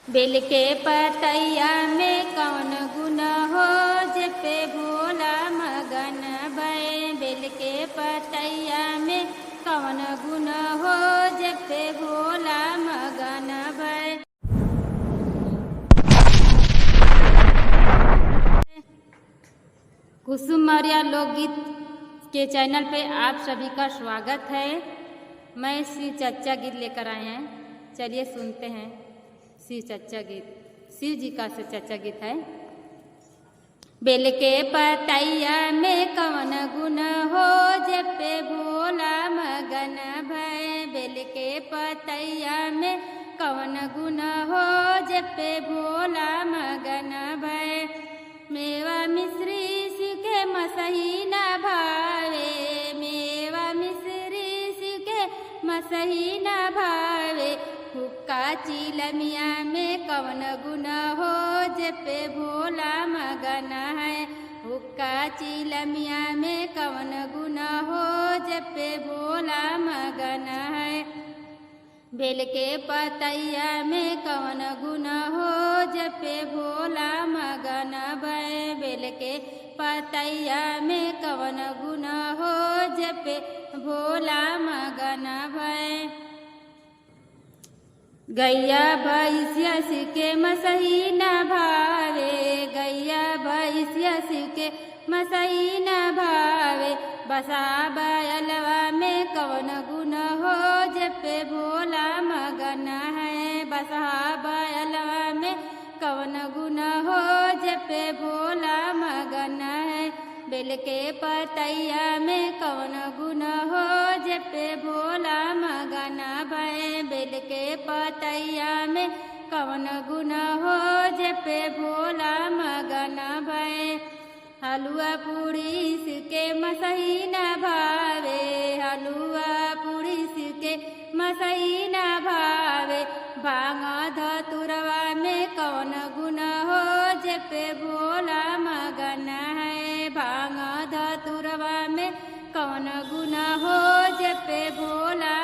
बेल के पतैया में कौन गुण हो जपे भोला मगन भय। बेल के पतैया में कौन गुण हो जपे भोला मगन भय। कुसुम मौर्य लोकगीत के चैनल पे आप सभी का स्वागत है। मैं श्री चच्चा गीत लेकर आए हैं, चलिए सुनते हैं शिव चच्चा गीत। शिव जी का से चच्चा गीत है। बेल के पतैया में कौन गुण हो जपे भोला मगन भय। बेल के पतैया में कौन गुण हो जपे भोला मगन भय। मेवा मिश्री शिव के मसही न भावे। मेवा मिश्री शिव के मसही न भावे। हुक्का चिलमिया में कौन गुण हो जपे भोला मगन है। हुक्का चिलमिया में कौन गुण हो जपे भोला मगन है। बेल के पतैया में कौन गुण हो जपे भोला मगन भय। बेल के पतैया में कौन गुण हो जपे भोला मगन भय। गैया भैंसिया शिव के मसही न भावे। गैया भैंसिया शिव के मसही न भावे। बसा बैलवा में कौन गुण हो जपे भोला मगन है। बसा बैलवा में कौन गुण हो जपे भोला मगन है। बेल के पतैया में कौन गुण हो जपे भोला मगन भय। बेल के पतैया में कौन गुण हो जपे भोला मगन भय। हलुआ पूड़ी शिव के मसही न भावे। हलुआ पूड़ी शिव के मसही न भावे। भांग धतुरवा में कौन गुण हो जपे भोला मगन है। भांग धतुरवा में कौन गुण हो जपे भोला